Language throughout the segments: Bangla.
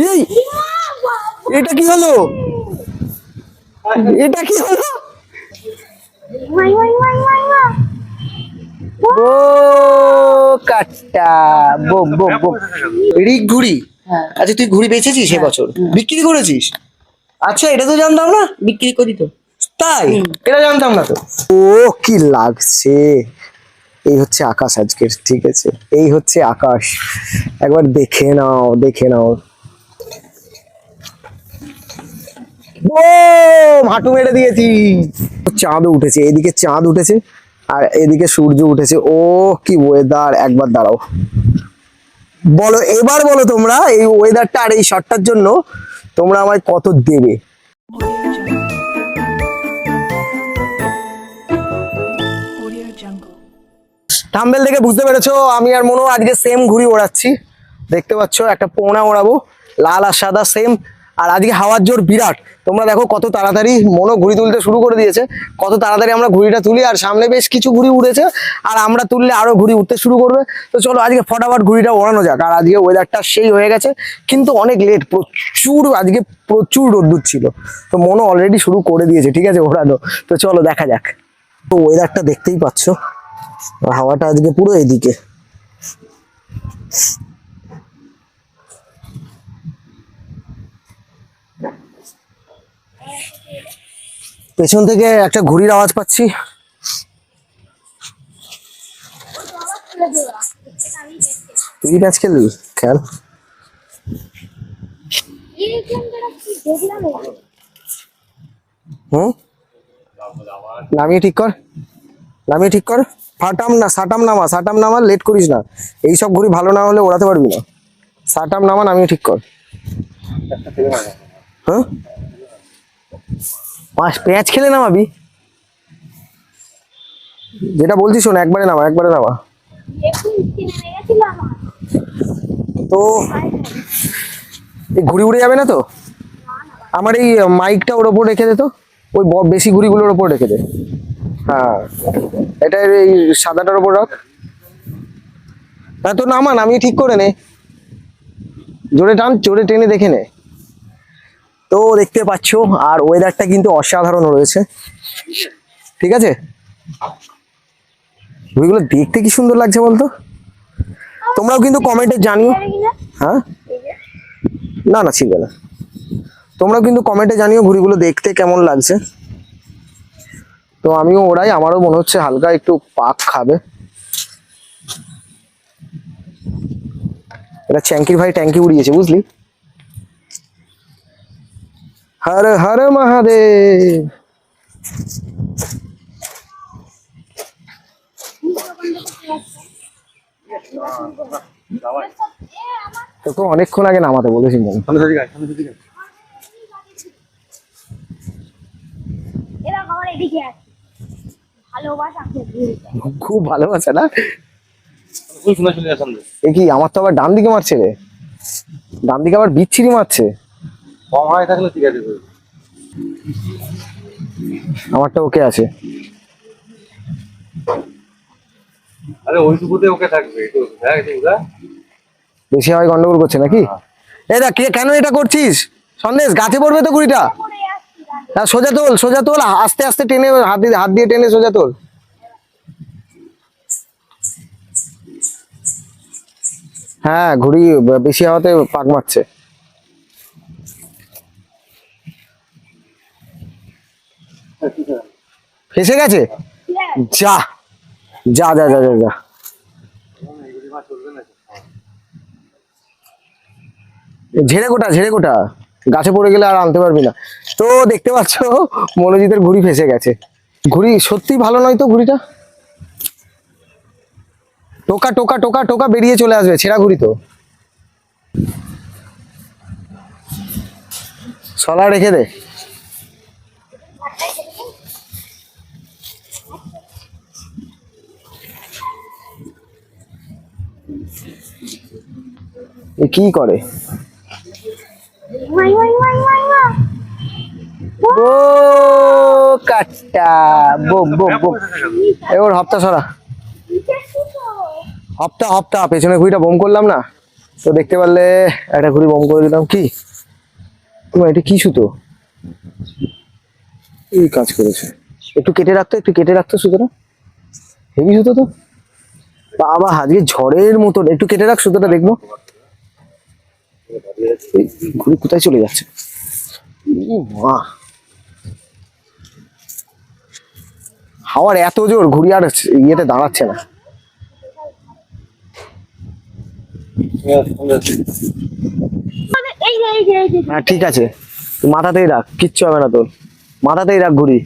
এই এটা কি হলো? এটা কি হলো? ও কাটটা বম বম বম রিক ঘুড়ি। আচ্ছা তুই ঘুড়ি বেচেছিস এবছর, বিক্রি করেছিস? আচ্ছা এটা তো জানতাম না। বিক্রি করি তো। তাই? এটা জানতাম না তো। ও কি লাগছে। এই হচ্ছে আকাশ আজকের, ঠিক আছে, এই হচ্ছে আকাশ, একবার দেখে নাও দেখে নাও। ও হাঁটু মেরে দিয়েছি। চাঁদও উঠেছে, এদিকে চাঁদ উঠেছে আর এদিকে সূর্য উঠেছে। ও কি ওয়েদার, একবার দাঁড়াও। বলো এবার, বলো তোমরা এই ওয়েদারটা আর এই শটটার জন্য তোমরা আমায় কত দেবে? থাম্বনেল দেখে বুঝতে পেরেছো আমি আর মনো আজকে সেম ঘুড়ি ওড়াচ্ছি। দেখতে পাচ্ছ একটা পোনা ওড়াবো, লাল আর সাদা সেম। আর আজকে হাওয়ার জোর বিরাট। তোমরা দেখো কত তাড়াতাড়ি মনো ঘুড়ি তুলতে শুরু করে দিয়েছে, কত তাড়াতাড়ি আমরা ঘুড়িটা তুলি। আর সামনে বেশ কিছু ঘুড়ি উড়েছে, আর আমরা তুললে আরো ঘুড়ি উঠতে শুরু করবে। তো চলো আজকে ফটাফট ঘুড়িটা ওড়ানো যাক। আর আজকে ওয়েদারটা সেই হয়ে গেছে, কিন্তু অনেক লেট, প্রচুর আজকে প্রচুর রোদ্দুর ছিল। তো মনো অলরেডি শুরু করে দিয়েছে, ঠিক আছে ওড়ানো। তো চলো দেখা যাক। তো ওয়েদারটা দেখতেই পাচ্ছ, হাওয়াটা আজকে পুরো এদিকে। পেছন থেকে একটা ঘুড়ির আওয়াজ পাচ্ছি। তুই ম্যাচ খেলবি? খেল। হুম, নামিয়ে ঠিক কর, নামিয়ে ঠিক কর। ফাটাম না, সাটাম নামা, সাটাম নামা, লেট করিস না। এইসব ঘুড়ি ভালো না হলে ওড়াতে পারবি না। সাটাম নামা, নামিয়ে ঠিক কর। হ্যাঁ প্যাঁচ খেলে নামাবি? যেটা বলছি শোন, একবারে নামা, একবারে নামা। তো এই ঘুড়ি উড়ে যাবে না তো? আমার এই মাইকটা ওর ওপর রেখে দে তো, ওই বেশি ঘুড়িগুলোর ওপর রেখে দে। হ্যাঁ এটা এই সাদাটার ওপর রাখ। হ্যাঁ তো নামা, নামিয়ে ঠিক করে নে, জোরে টান, জোরে টেনে দেখে নে। তো দেখতে পাচ্ছ আর ওয়েদারটা কিন্তু অসাধারণ রয়েছে, ঠিক আছে। ঘুড়িগুলো দেখতে কি সুন্দর লাগছে বলতো। তোমরাও কিন্তু কমেন্টে জানিও। হ্যাঁ না না ছিলবে না। তোমরাও কিন্তু কমেন্টে জানিও ঘুড়িগুলো দেখতে কেমন লাগছে। তো আমিও ওড়াই, আমারও মনে হচ্ছে হালকা একটু পাক খাবে। এটা চ্যাঙ্কির ভাই ট্যাঙ্কি উড়িয়েছে বুঝলি। হর হর মহাদেব। তোকে অনেকক্ষণ আগে নামাতে বলেছি। খুব ভালোবাসা না? এ কি আমার তো আবার ডান দিকে মারছে রে, ডান দিকে আবার বিচ্ছিরি মারছে। কম হয় থাকলে ঠিক আছে, আমারটা ওকে আছে। আরে ওইটুকুতে ওকে থাকবে, বেশি হয় গন্ডগোল করছে নাকি? এই দেখ কেন এটা করছিস সন্দেশ, গাছে পড়বে তো ঘুড়িটা। হ্যাঁ সোজা তোল, সোজা তোল, আস্তে আস্তে টেনে, হাত দিয়ে টেনে সোজা তোল। হ্যাঁ ঘুড়ি বেশি হওয়াতে পাক মারছে। ফেসে গেছে? যা যা যা যা যা যা। ঝেড়ে কোটা, ঝেড়ে কোটা, গাছে পড়ে গেলে আর আনতে পারবি না। তো দেখতে পাচ্ছ মনোজিতের ঘুড়ি ফেসে গেছে। ঘুড়ি সত্যি ভালো নয় তো ঘুড়িটা, টোকা টোকা টোকা টোকা বেরিয়ে চলে আসবে, ছেঁড়া ঘুড়ি তো। সলা রেখে দে। কি করে ও কাটটা বম বম বম। এবার হপ্তা সরা, হপ্তা হপ্তা পেছনে ঘুড়িটা বোম করলাম না। তো দেখতে পারলে একটা ঘুড়ি বম করে দিলাম। কি তোমার এটা কি সুতো, এই কাজ করেছে। একটু কেটে রাখতো সুতোটা, হেভি সুতো তো বাবা, আজকে ঝড়ের মতন। একটু কেটে রাখ সুতোটা, দেখবো এই ঘুড়ি কোথায় চলে যাচ্ছে। মা, হাওয়ার এত জোর, ঘুড়ি আর ইয়েতে দাঁড়াচ্ছে না। হ্যাঁ ঠিক আছে, তুই মাথাতেই রাখ, কিচ্ছু হবে না তোর, মাথাতেই রাখ ঘুড়ি।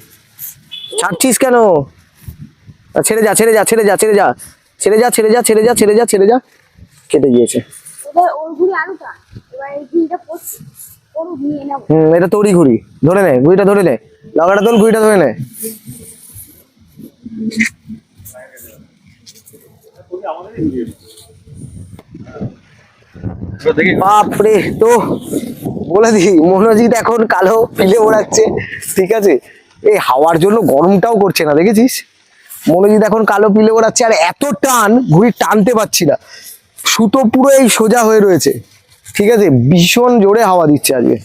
ছাড়ছিস কেন? ছেড়ে যা ছেড়ে যা ছেড়ে যা ছেড়ে যা ছেড়ে যা ছেড়ে যা ছেড়ে যা ছেড়ে যা ছেড়ে যা, কেটে গিয়েছে। এটা তোরই ঘুড়ি, ধরে নে ঘুড়িটা, ধরে নে লাগাটা, তোর ঘুড়িটা ধরে নে। বাপরে, তো বলে দি মনোজিৎ এখন কালো পিলে ওড়াচ্ছে, ঠিক আছে। এই হাওয়ার জন্য গরমটাও করছে না, দেখেছিস? মনোজিৎ এখন কালো পিলে ওড়াচ্ছে, আর এত টান, ঘুড়ি টানতে পারছি না, সুতো পুরো এই সোজা হয়ে রয়েছে, ঠিক আছে। ভীষণ জোরে হাওয়া দিচ্ছে আজকে।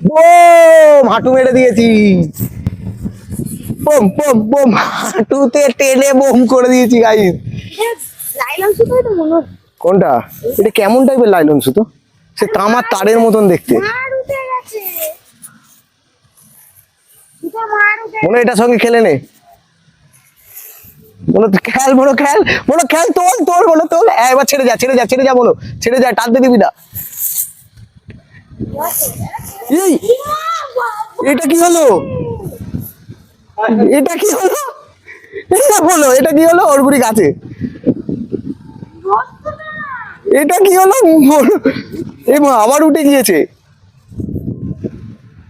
বোম, হাঁটু মেরে দিয়েছি, বোম বোম বোম, হাঁটুতে টেনে বোম করে দিয়েছি গাইস। কোনটা? এটা কেমন টাইপের লাইলন সুতো? সে তামার তারের মতন দেখতে। মনে এটার সঙ্গে খেলে নে, বলো খেল, বলো খেল, বলো খেল, তোল তোল, বলো তোল। এবার ছেড়ে যা ছেড়ে যা ছেড়ে যা, বলো ছেড়ে যা, টানতে দিবি না। এই এটা কি হলো? এটা কি হলো? এটা হলো, এটা কি হলো? ওর ঘুড়ি গাছে, এটা কি হলো? আবার উঠে গিয়েছে।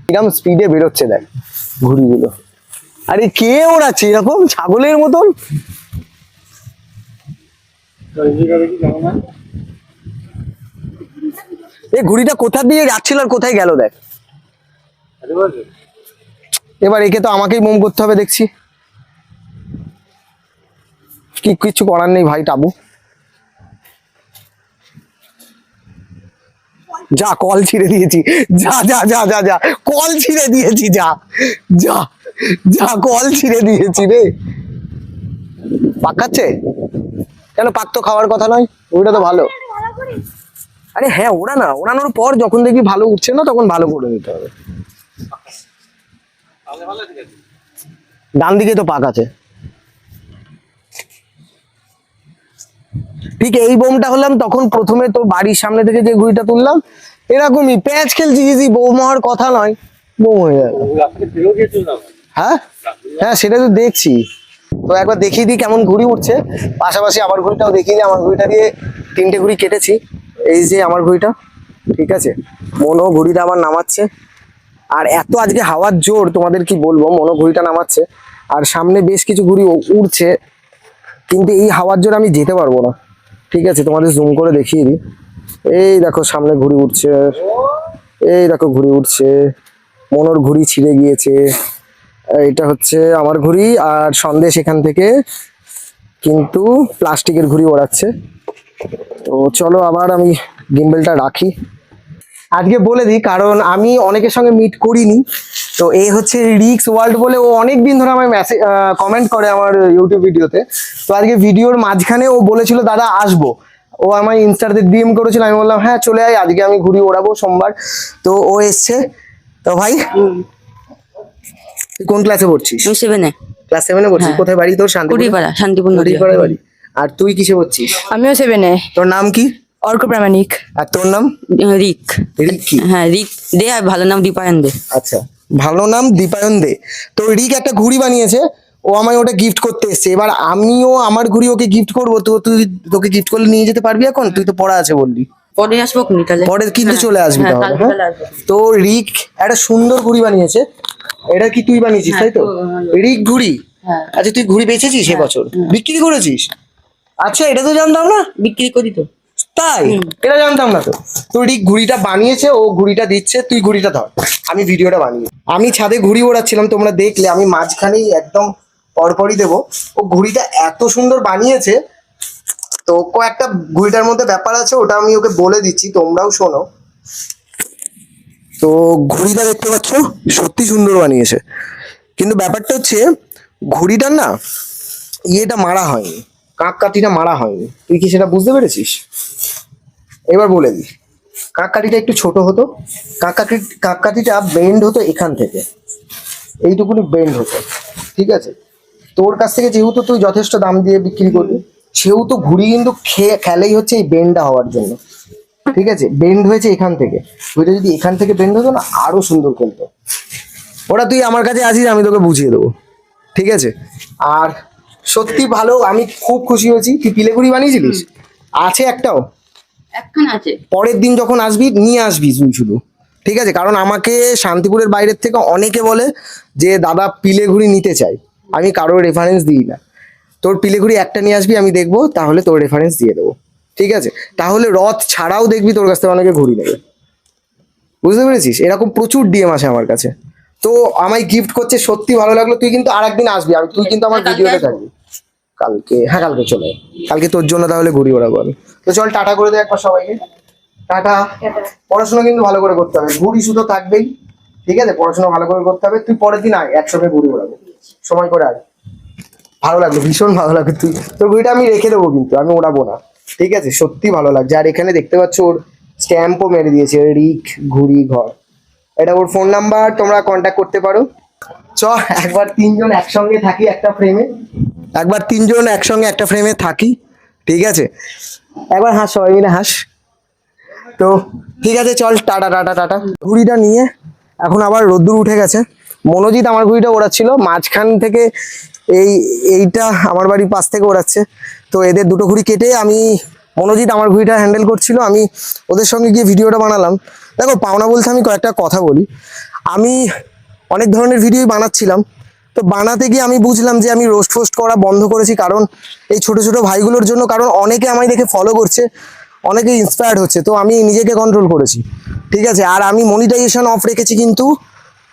এরকম স্পিডে বেরোচ্ছে দেখ ঘুড়িগুলো। আরে কে ওড়াচ্ছে এরকম ছাগলের মতন? এই ঘুড়িটা কোথা দিয়ে যাচ্ছিল আর কোথায় গেল দেখ। এবার একে তো আমাকেই মোম করতে হবে দেখছি, কিছু করার নেই ভাই টাবু। যা, কল ছিঁড়ে দিয়েছি, যা যা যা যা যা, কল ছিঁড়ে দিয়েছি, যা যা যা, কল ছিঁড়ে দিয়েছি রে। পাকাচ্ছে কেন? পাক তো খাওয়ার কথা নয়, ওইটা তো ভালো। আরে হ্যাঁ, ওরা না, ওড়ানোর পর যখন দেখবি ভালো উঠছে না, তখন ভালো করে নিতে হবে। ডান দিকে তো পাক আছে। ঠিক এই বোমটা হলাম তখন প্রথমে তো বাড়ির সামনে থেকে যে ঘুড়িটা তুললাম, এরকমই প্যাচ খেলছি, ইজি বোম হওয়ার কথা নয়, বোম হয়ে গেল। হ্যাঁ হ্যাঁ, সেটা তো দেখছি। তো একবার দেখিয়ে দিই কেমন ঘুড়ি উঠছে, পাশাপাশি আমার ঘুড়িটাও দেখিয়ে দিই। আমার ঘুড়িটা দিয়ে 3টে ঘুড়ি কেটেছি, এই যে আমার ঘুড়িটা, ঠিক আছে। মনো ঘুড়িটা আবার নামাচ্ছে, আর এত আজকে হাওয়ার জোর তোমাদের কি বলবো, মনো ঘুড়িটা নামাচ্ছে, আর সামনে বেশ কিছু ঘুড়ি উড়ছে, কিন্তু এই হাওয়ার জোর আমি যেতে পারবো না, ঠিক আছে। তোমাদের জুম করে দেখিয়ে দিই, এই দেখো সামনে ঘুড়ি উঠছে, এই দেখো ঘুড়ি উঠছে, মনোর ঘুড়ি ছিঁড়ে গিয়েছে। এটা হচ্ছে আমার ঘুড়ি, আর সন্দেশ এখান থেকে কিন্তু প্লাস্টিকের ঘুড়ি ওড়াচ্ছে। তো চলো আবার আমি গিম্বেলটা রাখি। আজকে বলে দিই, কারণ আমি অনেকের সঙ্গে মিট করিনি। তো এই হচ্ছে রিক্স ওয়ার্ল্ড বলে, ও অনেক দিন ধরে আমায় মেসেজ কমেন্ট করে আমার ইউটিউব ভিডিওতে। তো আজকে ভিডিওর মাঝখানে ও বলেছিল দাদা আসবো, ও আমায় ইনস্টাতে ডিএম করেছিল, আমি বললাম হ্যাঁ চলে আয়, আজকে আমি ঘুড়ি ওড়াবো সোমবার। তো ও এসছে। তো ভাই তুই কোন ক্লাসে পড়ছিস? আমি 7-এ। ক্লাস 7-এ পড়ছিস? হ্যাঁ। কোথায় বাড়ি তোর? কুড়িপাড়া, শান্তিপূর্ণ কুড়িপাড়ায় বাড়ি। আর তুই কিসে পড়ছিস? আমিও 7-এ। তোর নাম কি? অর্ক প্রামাণিক। আর তোর নাম? রিক। রিক কি? হ্যাঁ রিক দে, আর ভালো নাম দীপায়ন দে। আচ্ছা, ভালো নাম দীপায়ন দে। তো রিক একটা ঘুড়ি বানিয়েছে, ও আমায় ওটা গিফট করতে এসেছে। এবার আমিও আমার ঘুড়ি ওকে গিফট করবো, তো তোকে গিফট করলে নিয়ে যেতে পারবি এখন? তুই তো পড়া আছে বললি। পরে আসবো নি তাহলে? পরে কিন্তু চলে আসবি হ্যাঁ, তাহলে। কালকে আসবো। তো রিক একটা সুন্দর ঘুড়ি বানিয়েছে, এটা কি তুই বানিয়েছিস? হ্যাঁ, তাই তো, রিক ঘুড়ি। হ্যাঁ। আচ্ছা তুই ঘুড়ি বেচেছিস এবছর? বিক্রি করেছিস? আচ্ছা, এটা তো জানতাম না। বিক্রি করি তো। তাই? এটা জানতাম না তো। তো রিক ঘুড়িটা বানিয়েছে, ও ঘুড়িটা দিচ্ছে, তুই ঘুড়িটা ধর, আমি ভিডিওটা বানিয়ে। আমি ছাদে ঘুড়ি ওড়াচ্ছিলাম, তোমরা দেখলে, আমি মাঝখানেই একদম পরপরই দেবো। ও ঘুড়িটা এত সুন্দর বানিয়েছে। তো কয়েকটা ঘুড়িটার মধ্যে ব্যাপার আছে, ওটা আমি ওকে বলে দিচ্ছি, তোমরাও শোনো। তো ঘুড়িটা দেখতে পাচ্ছ, সত্যি সুন্দর বানিয়েছে। কিন্তু ব্যাপারটা হচ্ছে ঘুড়িটার না ইয়েটা মারা হয়নি, কাক কাঠিটা মারা হয়নি। তুই কি সেটা বুঝতে পেরেছিস? এবার বলে দিই, কাক কাঠিটা একটু ছোট হতো, কাক কাঠিটা বেন্ড হতো এখান থেকে, এইটুকুনি বেন্ড হতো, ঠিক আছে? তোর কাছ থেকে যেহেতু তুই যথেষ্ট দাম দিয়ে বিক্রি করবি, সেহেতু ঘুড়ি কিন্তু খেলেই হচ্ছে এই বেন্ডটা হওয়ার জন্য, ঠিক আছে? বেন্ড হয়েছে এখান থেকে, ওইটা যদি এখান থেকে বেন্ড হতো না, আরো সুন্দর খেলতো। ওটা তুই আমার কাছে আসিস, আমি তোকে বুঝিয়ে দেবো, ঠিক আছে? আর সত্যি ভালো, আমি খুব খুশি হয়েছি। তুই পিলেঘুড়ি বানিয়েছিলিস? আছে একটাও? একখান আছে। পরের দিন যখন আসবি নিয়ে আসবি তুই শুধু, ঠিক আছে? কারণ আমাকে শান্তিপুরের বাইরের থেকে অনেকে বলে যে দাদা পিলেঘুড়ি নিতে চাই, আমি কারোর রেফারেন্স দিই না। তোর পিলেঘুড়ি একটা নিয়ে আসবি, আমি দেখবো, তাহলে তোর রেফারেন্স দিয়ে দেবো, ঠিক আছে? তাহলে রথ ছাড়াও দেখবি তোর কাছ থেকে অনেকে ঘুড়ি নেবে, বুঝতে পেরেছিস? এরকম প্রচুর ডিএম আসে আমার কাছে। তো আমায় গিফট করছে, সত্যি ভালো লাগলো। তুই কিন্তু আর একদিন আসবি, তুই কিন্তু আমার কালকে ভিডিওতে আসবো। থাকবি। কালকে? হ্যাঁ, কালকে চলে আয়। কালকে তোর জন্য তাহলে ঘুড়ি ওড়াবো আমি। তো চল, টাটা করে দে একবার সবাইকে। টাটা। পড়াশোনা কিন্তু ভালো করে করতে হবে, ঘুড়ি শুধু থাকবেই, ঠিক আছে? পড়াশোনা ভালো করে করতে হবে। তুই পরের দিন আয়, একসঙ্গে ঘুড়ি ওড়াবো, সময় করে আয়। ভালো লাগলো, ভীষণ ভালো লাগলো। তুই তোর ঘুড়িটা আমি রেখে দেবো, কিন্তু আমি ওড়াবো না, ঠিক আছে? সত্যি ভালো লাগছে। আর এখানে দেখতে পাচ্ছ ওর স্ট্যাম্পও মেরে দিয়েছে, রিক ঘুড়ি ঘর। এটা ওর ফোন নাম্বার, তোমরা কন্ট্যাক্ট করতে পারো। চ একবার তিনজন একসঙ্গে থাকি একটা ফ্রেমে, একবার তিনজন একসঙ্গে একটা ফ্রেমে থাকি, ঠিক আছে? একবার হাস, সবাই মিলে হাস। তো ঠিক আছে, চল, টাটা টাটা টাটা। ঘুড়িটা নিয়ে এখন আবার রোদ্দুর উঠে গেছে। মনোজিৎ আমার ঘুড়িটা ওড়াচ্ছিল মাঝখান থেকে, এইটা আমার বাড়ির পাশ থেকে ওড়াচ্ছে। তো এদের দুটো ঘুড়ি কেটে আমি, মনোজিৎ আমার ঘুড়িটা হ্যান্ডেল করছিল, আমি ওদের সঙ্গে গিয়ে ভিডিওটা বানালাম। দেখো, পাওনা বলতে আমি কয়েকটা কথা বলি। আমি অনেক ধরনের ভিডিও বানাচ্ছিলাম, তো বানাতে গিয়ে আমি বুঝলাম যে আমি রোস্ট ফোস্ট করা বন্ধ করেছি, কারণ এই ছোট ছোট ভাইগুলোর জন্য। কারণ অনেকে আমায় দেখে ফলো করছে, অনেকে ইন্সপায়ার্ড হচ্ছে, তো আমি নিজেকে কন্ট্রোল করেছি, ঠিক আছে? আর আমি মনিটাইজেশন অফ রেখেছি, কিন্তু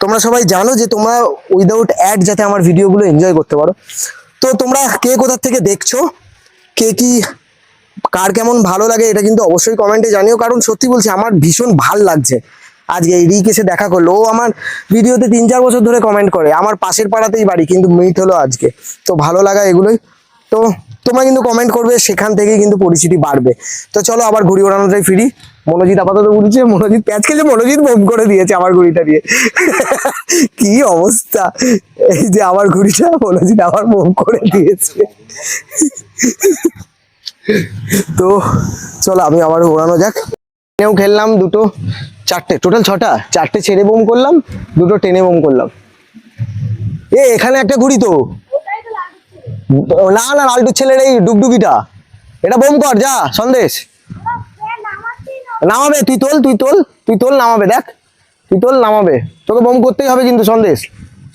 তোমরা সবাই জানো যে তোমরা উইদাউট অ্যাড যাতে আমার ভিডিওগুলো এনজয় করতে পারো। তো তোমরা কে কোথা থেকে দেখছো, কে কি, কার কেমন ভালো লাগে, এটা কিন্তু অবশ্যই কমেন্টে জানিও। কারণ সত্যি বলছি, আমার ভীষণ ভাল লাগছে। আজকে এই রিক এসে দেখা করলো, ও আমার ভিডিওতে 3-4 বছর ধরে কমেন্ট করে, আমার পাশের পাড়াতেই বাড়ি, কিন্তু মিট হলো আজকে। তো ভালো লাগা এগুলোই। তো তোমরা কিন্তু কমেন্ট করবে, সেখান থেকেই কিন্তু পরিচিতি বাড়বে। তো চলো আবার ঘুড়ি ওড়ানোটাই ফিরি। মনোজিৎ আপাতত বলছে, মনোজিৎ প্যাচ খেলছে, মনোজিৎ বোম করে দিয়েছে আমার ঘুড়িটা দিয়ে। কি অবস্থা! এই যে আমার ঘুড়িটা মনোজিৎ আবার বোম করে দিয়েছে। তো চলো, আমি আবার ওড়ানো যাক। টেনেও খেললাম দুটো, চারটে, টোটাল 6টা, 4টে ছেড়ে বোম করলাম, দুটো টেনে বোম করলাম। এখানে একটা ঘুড়ি তো, না না, লালটুর ছেলের এই ডুগডুগিটা, এটা বোম কর, যা সন্দেশ নামাবে। তুই তোল, তুই তোল, তুই তোল, নামাবে, দেখ তুই তোল, নামাবে। তোকে বোম করতেই হবে কিন্তু। সন্দেশ,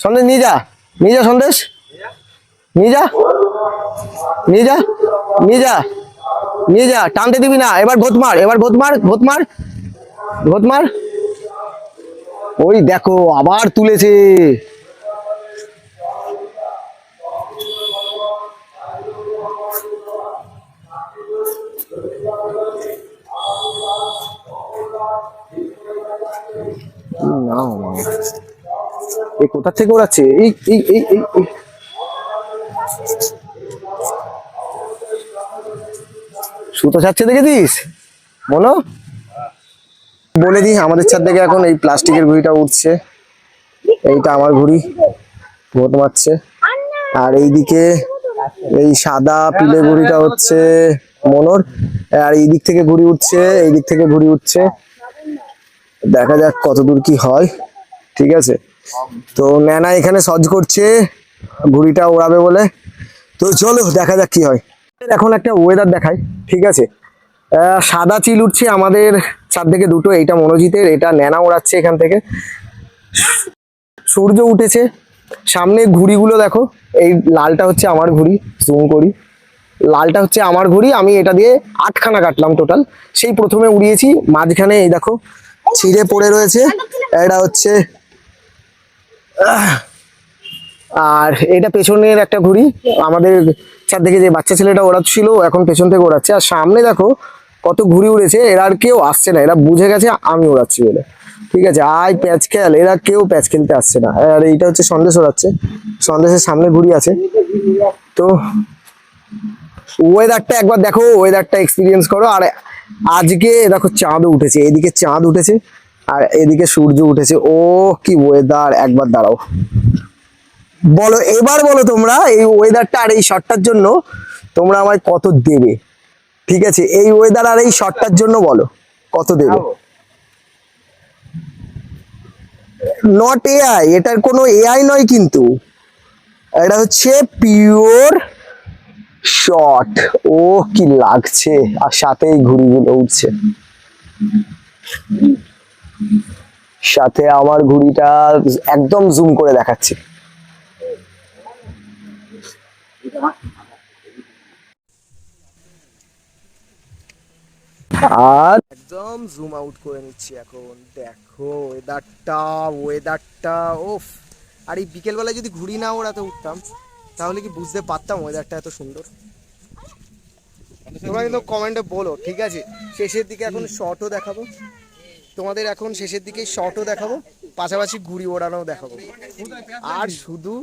সন্দেশ নিয়ে যা, নিয়ে যা সন্দেশ, নিয়ে যা, নিয়ে যা, নিয়ে যা, নিয়ে যা, টানতে দিবি না। এবার ঘোত মার, এবার ঘোত মার, ঘোত মার, ঘোত মার। ওই দেখো আবার তুলেছে। এই কোথা থেকে ওড়াচ্ছে? এই এই এই এই এই। সুতো ছাড়ছে দেখেছিস মনো? বলে দিই, আমাদের ছাদ থেকে এখন এই প্লাস্টিকের ঘুড়িটা উঠছে। এইটা আমার ঘুড়ি, ভোট মারছে। আর এইদিকে এই সাদা পিলে ঘুড়িটা হচ্ছে মনোর। আর এই দিক থেকে ঘুড়ি উঠছে, এই দিক থেকে ঘুড়ি উঠছে। দেখা যাক কতদূর কি হয়, ঠিক আছে? তো ন্যানা এখানে সজ করছে ঘুড়িটা ওড়াবে বলে। তো চলো দেখা যাক কি হয়। এখন একটা ওয়েদার দেখাই, ঠিক আছে? সাদা চিল উঠছে আমাদের ছাদ থেকে দুটো, এইটা মনোজিতের, এটা ন্যানা ওড়াচ্ছে এখান থেকে। সূর্য উঠেছে, সামনে ঘুড়িগুলো দেখো, এই লালটা হচ্ছে আমার ঘুড়ি, জুম করি, লালটা হচ্ছে আমার ঘুড়ি, আমি এটা দিয়ে 8খানা কাটলাম টোটাল। সেই প্রথমে উড়িয়েছি, মাঝখানে এই দেখো ছিঁড়ে পড়ে রয়েছে। এটা হচ্ছে আর এটা পেছনের একটা ঘুড়ি, আমাদের ছাদ থেকে যে বাচ্চা ছেলেটা ওড়াচ্ছিল এখন পেছন থেকে ওড়াচ্ছে। আর সামনে দেখো কত ঘুড়ি উড়েছে, এরা আর কেউ আসছে না, এরা বুঝে গেছে আমি ওড়াচ্ছি বলে। ঠিক আছে, আয় প্যাচ খেল, এরা কেউ প্যাচ খেলতে আসছে না। আর এইটা হচ্ছে সন্দেশ ওড়াচ্ছে, সন্দেশের সামনে ঘুড়ি আছে। তো ওয়েদারটা একবার দেখো, ওয়েদারটা এক্সপিরিয়েন্স করো। আর আজকে দেখো চাঁদও উঠেছে, এদিকে চাঁদ উঠেছে আর এদিকে সূর্য উঠেছে। ও কি ওয়েদার, একবার দাঁড়াও বলো, এবার বলো তোমরা এই ওয়েদারটা আর এই শটটার জন্য তোমরা আমায় কত দেবে? ঠিক আছে, এই ওয়েদার আর এই শটটার জন্য বলো কত দেবে। নট এআই, এটার কোনো এআই নয় কিন্তু, এটা হচ্ছে পিওর শট। ও কি লাগছে, আর সাথে এই ঘুড়িগুলো উঠছে, সাথে আমার ঘুড়িটা একদম জুম করে দেখাচ্ছি। আর একদম জুম আউট করে নিচ্ছি এখন। দেখো ওয়েদারটা, ওয়েদারটা ওফ। আর এই বিকেলবেলায় যদি ঘুড়ি না ওড়াতে উঠতাম তাহলে কি বুঝতে পারতাম ওয়েদারটা এত সুন্দর? তোমরা কিন্তু কমেন্টে বলো, ঠিক আছে? শেষের দিকে এখন শর্টও দেখাবো তোমাদের, এখন শেষের দিকে শর্টও দেখাবো, পাশাপাশি ঘুড়ি ওড়ানোও দেখাবো। আর শুধু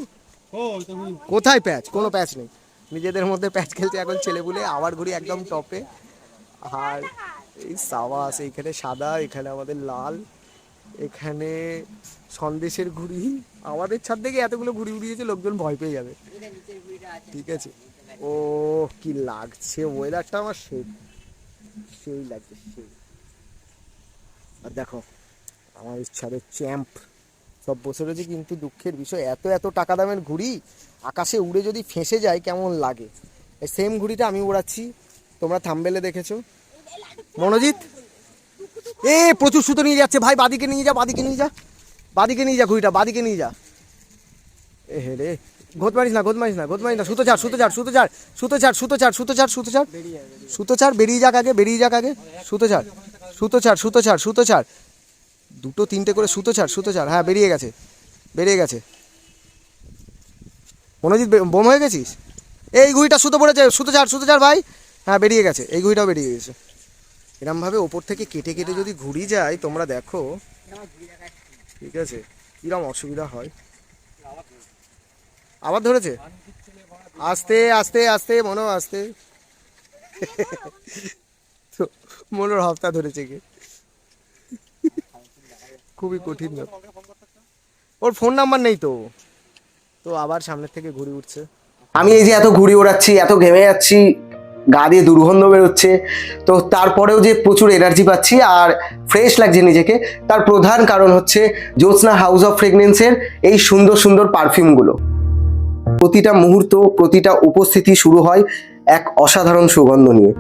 কোথায় প্যাচ, কোনো প্যাচ নেই, নিজেদের মধ্যে প্যাচ খেলছে এখন ছেলেপুলে। আবার ঘুড়ি একদম টপে। আর এই সাবাস, এইখানে সাদা, এখানে আমাদের লাল, এখানে সন্দেশের ঘুড়ি। আমাদের ছাদ থেকে এতগুলো ঘুড়ি উড়িয়েছে, লোকজন ভয় পেয়ে যাবে। ঠিক আছে, ও কি লাগছে ওয়েদারটা, আমার সেই সেই লাগছে সেই। আর দেখো আমার ছাদের চ্যাম্প সব বসে রয়েছে, কিন্তু দুঃখের বিষয় এত এত টাকা দামের ঘুড়ি আকাশে উড়ে যদি ফেঁসে যায় কেমন লাগে। এই সেম ঘুড়িটা আমি উড়াচ্ছি, তোমরা থাম্বনেলে দেখেছো। মনোজিৎ, এ প্রচুর সুতো নিয়ে যাচ্ছে ভাই, বাদিকে নিয়ে যা, বাদিকে নিয়ে যা, বাদিকে নিয়ে যা ঘুড়িটা, বাদিকে নিয়ে যা। এ হে রে, ঘোত মারিস না, ঘোত মারিস না, ঘোত মারিস না। সুতো ছাড়, সুতো ছাড়, সুতো ছাড়, সুতো ছাড়, সুতো ছাড়, সুতো ছাড়, সুতো ছাড়, সুতো ছাড়, বেরিয়ে যাক আগে, বেরিয়ে যাক আগে। সুতো ছাড়, সুতো ছাড়, সুতো ছাড়, সুতো ছাড়, দুটো তিনটে করে সুতো ছাড়, সুতো ছাড়। হ্যাঁ বেরিয়ে গেছে, বেরিয়ে গেছে। মনোজিৎ বোম হয়ে গেছিস? এই ঘুড়িটা সুতো পড়েছে, সুতো ছাড়, সুতো ছাড় ভাই। হ্যাঁ বেরিয়ে গেছে, এই ঘুড়িটাও বেরিয়ে গেছে। এরমভাবে ওপর থেকে কেটে কেটে যদি ঘুড়ি যায় তোমরা দেখো, ঠিক আছে, কিরম অসুবিধা হয়। আবার ধরেছে, আস্তে আস্তে আস্তে মনো, আস্তে। তো মনোর হপ্তা ধরেছে কি, খুবই কঠিন না, ওর ফোন নাম্বার নেই তো। তো আবার সামনের থেকে ঘুড়ি উঠছে। আমি এই যে এত ঘুড়ি ওড়াচ্ছি, এত ঘেমে যাচ্ছি, গা দিয়ে দুর্গন্ধ বেরোচ্ছে, তো তারপরেও যে প্রচুর এনার্জি পাচ্ছি আর ফ্রেশ লাগছে নিজেকে, তার প্রধান কারণ হচ্ছে জ্যোৎস্না হাউস অফ ফ্রেগনেন্সের এই সুন্দর সুন্দর পারফিউমগুলো। প্রতিটা মুহূর্ত, প্রতিটা উপস্থিতি শুরু হয় এক অসাধারণ সুগন্ধ নিয়ে।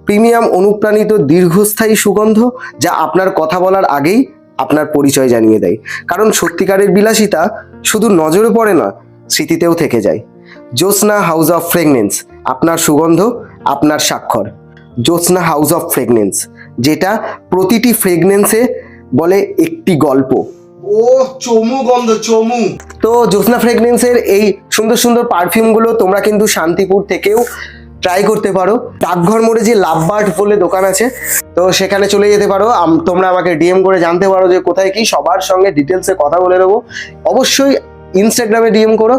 প্রিমিয়াম অনুপ্রাণিত দীর্ঘস্থায়ী সুগন্ধ, যা আপনার কথা বলার আগেই আপনার পরিচয় জানিয়ে দেয়। কারণ সত্যিকারের বিলাসিতা শুধু নজরে পড়ে না, স্মৃতিতেও থেকে যায়। জ্যোৎস্না হাউস অফ ফ্রেগনেন্স, আপনার সুগন্ধ, আপনার স্বাক্ষর। জ্যোৎস্না হাউস অফ ফ্রেগনেন্স, যেটা প্রতিটি ফ্রেগনেন্সে বলে একটি গল্প। ও চমু গন্ধ, চমু। তো জ্যোৎস্না ফ্রেগনেন্সের এই সুন্দর সুন্দর পারফিউমগুলো তোমরা কিন্তু শান্তিপুর থেকেও ট্রাই করতে পারো। ডাকঘর মোড়ে যে লাভবার্ড বলে দোকান আছে, তো সেখানে চলে যেতে পারো। তোমরা আমাকে ডিএম করে জানতে পারো যে কোথায় কি, সবার সঙ্গে ডিটেলসে কথা বলে নেবো। অবশ্যই ইনস্টাগ্রামে ডিএম করো,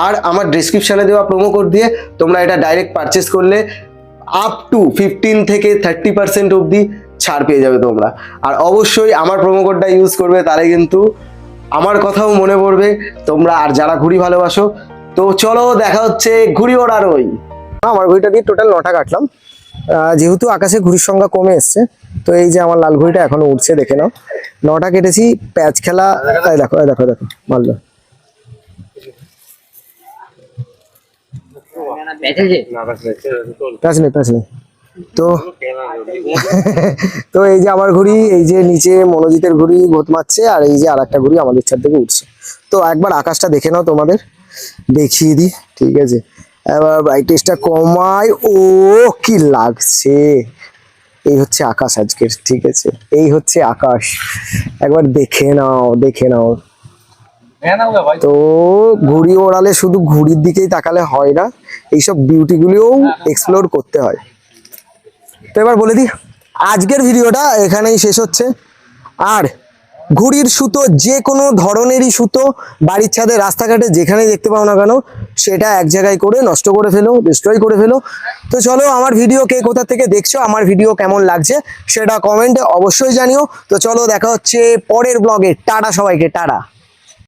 আর আমার ডেসক্রিপশনে দেওয়া প্রোমো কোড দিয়ে তোমরা এটা ডাইরেক্ট পারচেস করলে আপ টু 15 থেকে 30% অবধি ছাড় পেয়ে যাবে তোমরা। আর অবশ্যই আমার প্রোমো কোডটা ইউজ করবে, তাহলে কিন্তু আমার কথাও মনে পড়বে তোমরা, আর যারা ঘুড়ি ভালোবাসো। তো চলো দেখা হচ্ছে ঘুড়ি ওড়ার ওই। আমার ঘুড়িটা দিয়ে টোটাল 9টা কাটলাম, যেহেতু আকাশে ঘুড়ির সংখ্যা কমে এসছে। তো এই যে আমার লাল ঘুড়িটা এখনো উঠছে, দেখে নাও। 9টা কেটেছি, প্যাচ খেলা, এই দেখো, এই দেখো, দেখো মারলো। প্যাচ নেই, প্যাচ নেই। তো তো এই যে আমার ঘুড়ি, এই যে নিচে মনোজিতের ঘুড়ি ভোত মারছে, আর এই যে আর একটা ঘুড়ি আমাদের ছাদ থেকে উঠছে। তো একবার আকাশটা দেখে নাও, তোমাদের দেখিয়ে দিই, ঠিক আছে? এবার ব্রাইটনেসটা কমাই। ও কি লাগছে! এই হচ্ছে আকাশ আজকের, ঠিক আছে, এই হচ্ছে আকাশ, একবার দেখে নাও, দেখে নাও। তো ঘুড়ি ওড়ালে শুধু ঘুড়ির দিকেই তাকালে হয় না, এইসব বিউটিগুলিও এক্সপ্লোর করতে হয়। তো এবার বলে দিই, আজকের ভিডিওটা এখানেই শেষ হচ্ছে। আর ঘুড়ির সুতো, যে কোনো ধরনেরই সুতো বাড়ির ছাদে, রাস্তাঘাটে যেখানে দেখতে পাও না কেন, সেটা এক জায়গায় করে নষ্ট করে ফেলো, ডিস্ট্রয় করে ফেলো। তো চলো, আমার ভিডিও কে কোথা থেকে দেখছো, আমার ভিডিও কেমন লাগছে সেটা কমেন্টে অবশ্যই জানিও। তো চলো, দেখা হচ্ছে পরের ব্লগে। টাটা সবাইকে, টাটা।